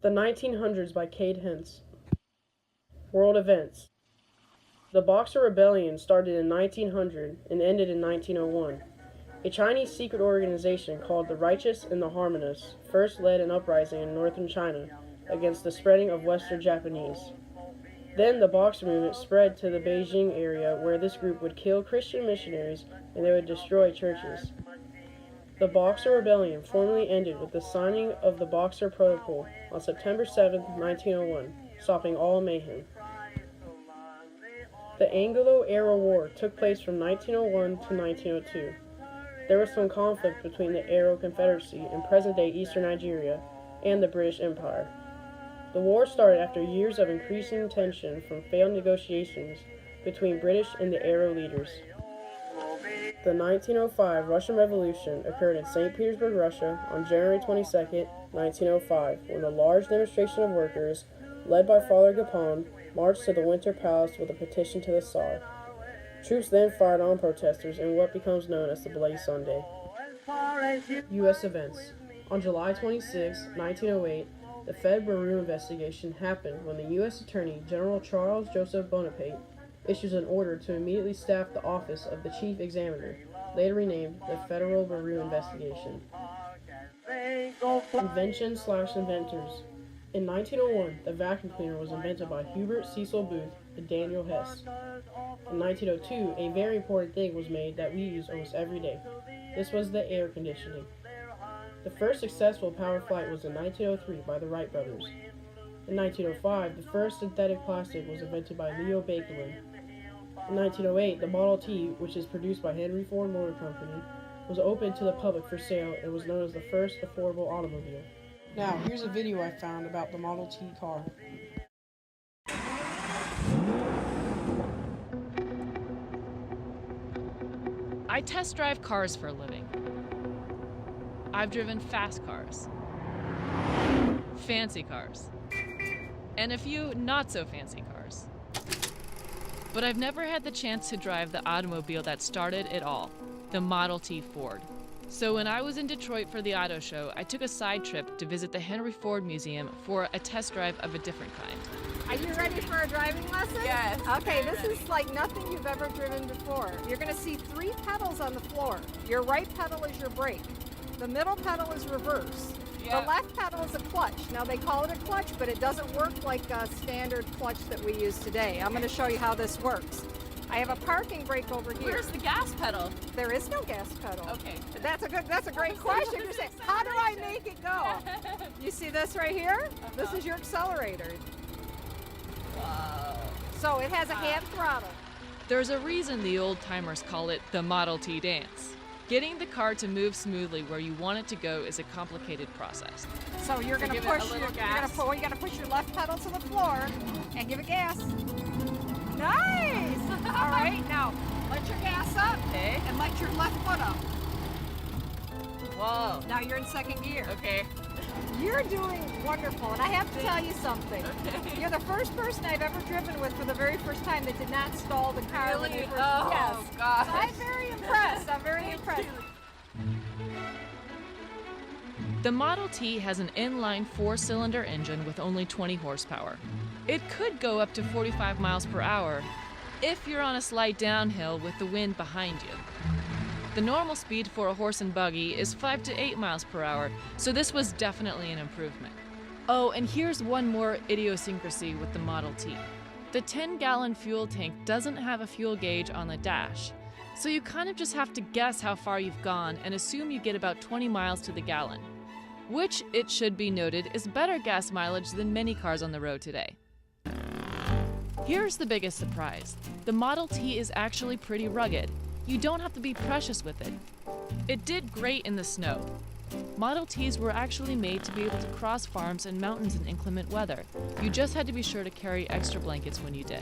The 1900s by Cade. World events. The Boxer Rebellion started in 1900 and ended in 1901. A Chinese secret organization called the Righteous and the Harmonious first led an uprising in northern China against the spreading of Western Japanese. Then the Boxer movement spread to the Beijing area, where this group would kill Christian missionaries and they would destroy churches. The Boxer Rebellion formally ended with the signing of the Boxer Protocol on September 7, 1901, stopping all mayhem. The Anglo-Arab War took place from 1901 to 1902. There was some conflict between the Arab Confederacy in present-day eastern Nigeria and the British Empire. The war started after years of increasing tension from failed negotiations between British and the Arab leaders. The 1905 Russian Revolution occurred in St. Petersburg, Russia on January 22, 1905, when a large demonstration of workers, led by Father Gapon, marched to the Winter Palace with a petition to the Tsar. Troops then fired on protesters in what becomes known as the Bloody Sunday. U.S. events. On July 26, 1908, the Fed Baru investigation happened when the U.S. Attorney General Charles Joseph Bonaparte issues an order to immediately staff the office of the Chief Examiner, later renamed the Federal Baru Investigation. Inventions/inventors. In 1901, the vacuum cleaner was invented by Hubert Cecil Booth and Daniel Hess. In 1902, a very important thing was made that we use almost every day. This was the air conditioning. The first successful power flight was in 1903 by the Wright brothers. In 1905, the first synthetic plastic was invented by Leo Baekeland. In 1908, the Model T, which is produced by Henry Ford Motor Company, was opened to the public for sale and was known as the first affordable automobile. Now, here's a video I found about the Model T car. I test drive cars for a living. I've driven fast cars, fancy cars, and a few not so fancy cars. But I've never had the chance to drive the automobile that started it all, the Model T Ford. So when I was in Detroit for the auto show, I took a side trip to visit the Henry Ford Museum for a test drive of a different kind. Are you ready for a driving lesson? Yes. Okay, this is like nothing you've ever driven before. You're going to see 3 pedals on the floor. Your right pedal is your brake. The middle pedal is reverse. Yep. The left pedal is a clutch. Now they call it a clutch, but it doesn't work like a standard clutch that we use today. I'm going to show you how this works. I have a parking brake over here. Where's the gas pedal? There is no gas pedal. Okay. That's a great question. You're saying, how do I make it go? You see this right here? This is your accelerator. Wow. So it has a hand throttle. There's a reason the old-timers call it the Model T dance. Getting the car to move smoothly where you want it to go is a complicated process. So you're going to give it a push little you gas. got to push your left pedal to the floor and give it gas. Nice. All right, now let your gas up Okay. and let your left foot up. Whoa. Now you're in second gear. Okay. You're doing wonderful, and I have to tell you something. You're the first person I've ever driven with for the very first time that did not stall the car. When Really? you first, Oh, yes. gosh. So I'm very impressed. I'm very impressed. The Model T has an inline 4-cylinder engine with only 20 horsepower. It could go up to 45 miles per hour if you're on a slight downhill with the wind behind you. The normal speed for a horse and buggy is 5 to 8 miles per hour, so this was definitely an improvement. Oh, and here's one more idiosyncrasy with the Model T. The 10-gallon fuel tank doesn't have a fuel gauge on the dash, so you kind of just have to guess how far you've gone and assume you get about 20 miles to the gallon, which, it should be noted, is better gas mileage than many cars on the road today. Here's the biggest surprise. The Model T is actually pretty rugged. You don't have to be precious with it. It did great in the snow. Model Ts were actually made to be able to cross farms and mountains in inclement weather. You just had to be sure to carry extra blankets when you did.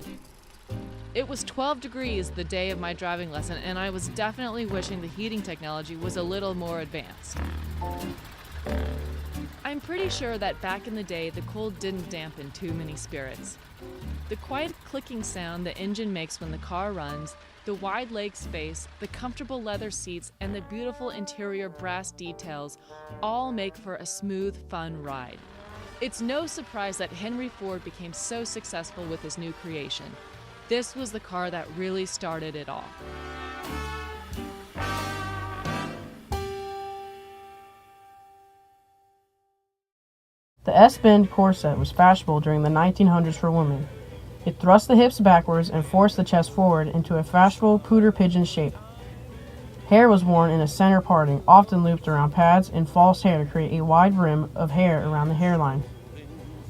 It was 12 degrees the day of my driving lesson, and I was definitely wishing the heating technology was a little more advanced. I'm pretty sure that back in the day, the cold didn't dampen too many spirits. The quiet clicking sound the engine makes when the car runs, the wide leg space, the comfortable leather seats, and the beautiful interior brass details all make for a smooth, fun ride. It's no surprise that Henry Ford became so successful with his new creation. This was the car that really started it all. The S-bend corset was fashionable during the 1900s for women. It thrust the hips backwards and forced the chest forward into a fashionable pouter pigeon shape. Hair was worn in a center parting, often looped around pads and false hair to create a wide rim of hair around the hairline.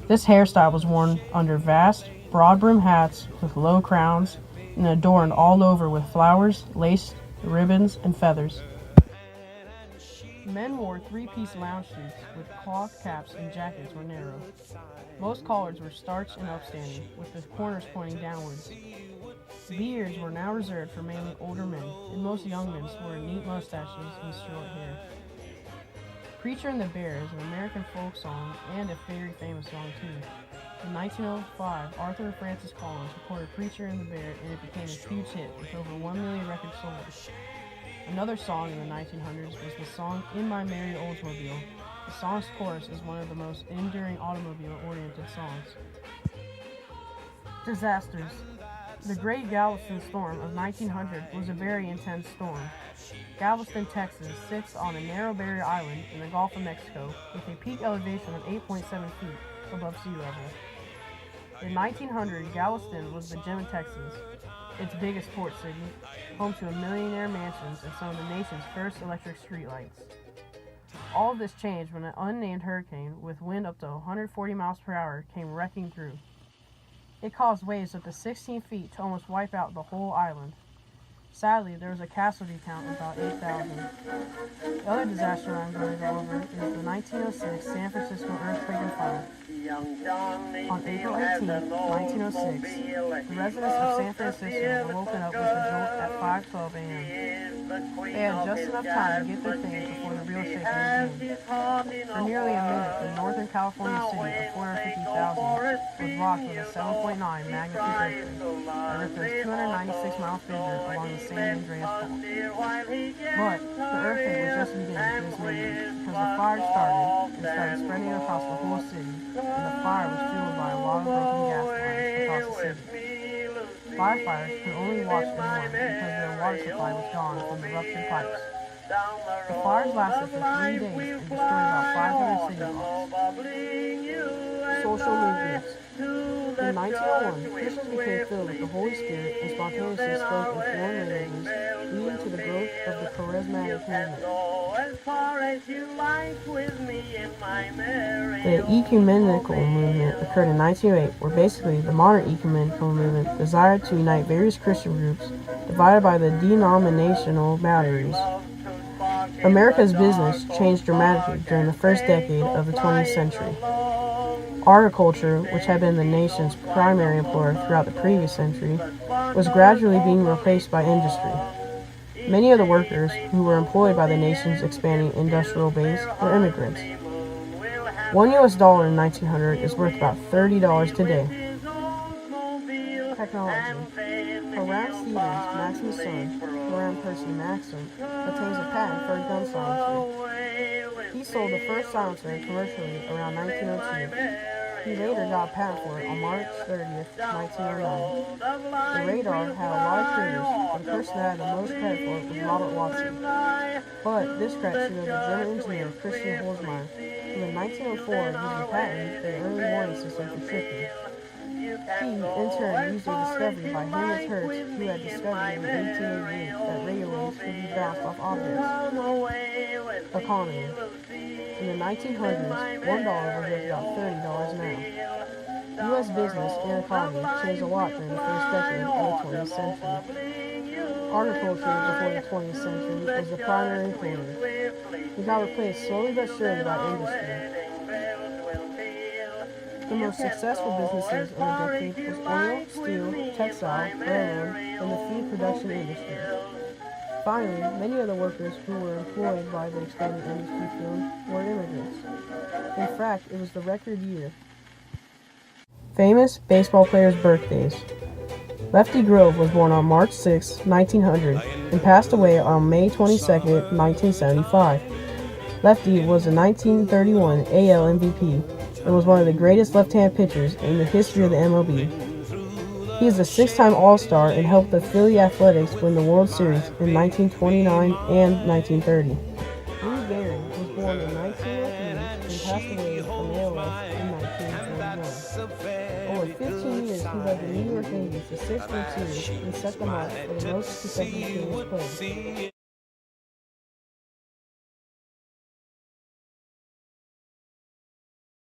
This hairstyle was worn under vast, broad-brimmed hats with low crowns and adorned all over with flowers, lace, ribbons, and feathers. Men wore three-piece lounge suits with cloth caps and jackets were narrow. Most collars were starched and upstanding, with the corners pointing downwards. Beards were now reserved for mainly older men, and most young men sported neat mustaches and short hair. Preacher and the Bear is an American folk song and a very famous song too. In 1905, Arthur Francis Collins recorded Preacher and the Bear, and it became a huge hit with over 1 million records sold. Another song in the 1900s was the song In My Merry Oldsmobile. The song's chorus is one of the most enduring automobile-oriented songs. Disasters. The Great Galveston Storm of 1900 was a very intense storm. Galveston, Texas sits on a narrow barrier island in the Gulf of Mexico with a peak elevation of 8.7 feet above sea level. In 1900, Galveston was the gem of Texas, its biggest port city, home to a millionaire mansions and some of the nation's first electric streetlights. All of this changed when an unnamed hurricane with wind up to 140 miles per hour came wrecking through. It caused waves up to 16 feet to almost wipe out the whole island. Sadly, there was a casualty count of about 8,000. The other disaster I'm going to go over is the 1906 San Francisco earthquake and fire. On April 18, 1906, the residents of San Francisco were woken up with a jolt at 5:12 a.m. They had just enough time to get their things before the real shaking began. For nearly a minute, the Northern California city of 450,000 was rocked with a 7.9 magnitude earthquake that ripped a 296 mile fissure along the San Andreas Fault. But the earthquake was just beginning for this movement because the fire started spreading across the whole city, and the fire was fueled by a lot of broken gas lines across the city. Firefighters could only watch and warn because their water supply was gone from the ruptured pipes. The fires lasted for 3 days and destroyed about 500 city blocks. Social movements. In 1901, Christians became filled with the Holy Spirit and spontaneously spoke in foreign languages, leading to the growth of the charismatic movement. The ecumenical movement occurred in 1908, where basically the modern ecumenical movement desired to unite various Christian groups divided by the denominational boundaries. America's business changed dramatically during the first decade of the 20th century. Agriculture, which had been the nation's primary employer throughout the previous century, was gradually being replaced by industry. Many of the workers who were employed by the nation's expanding industrial base were immigrants. $1 in 1900 is worth about $30 today. Technology. Hiram Stevens, Maximus' son, Hiram Percy Maxim, obtains a patent for a gun silencer. He sold the first silencer commercially around 1902. He later got a patent for it on March 30th, 1909. The radar had a lot of creators, but the person that had the most credit for it was Robert Watson. But this credit should go to the German engineer Christian Holzmeier, who in 1904 used a patent the early warning system for tripping. He, in turn, used a discovery by Heinrich Hertz, who had discovered in 1888 that radio waves could be bounced off objects. Economy. In the 1900s, $1 was worth about $30 now. U.S. business and economy changed a lot during the first decade of the 20th century. Agriculture before the 20th century was the primary employer. It got replaced slowly but surely by industry. The most successful businesses of the decade was oil, steel, textile, railroad, and the food production industry. Finally, many of the workers who were employed by the expanding industry field were immigrants. In fact, it was the record year. Famous baseball players' birthdays. Lefty Grove was born on March 6, 1900, and passed away on May 22, 1975. Lefty was a 1931 AL MVP. and was one of the greatest left-hand pitchers in the history of the MLB. He is a six-time All-Star and helped the Philly Athletics win the World Series in 1929 and 1930. Lou Gehrig was born in 1903 and passed away from ALS in 1941. Over 15 years, he led the New York Yankees to 6 World Series and set the mark for the most consecutive games played.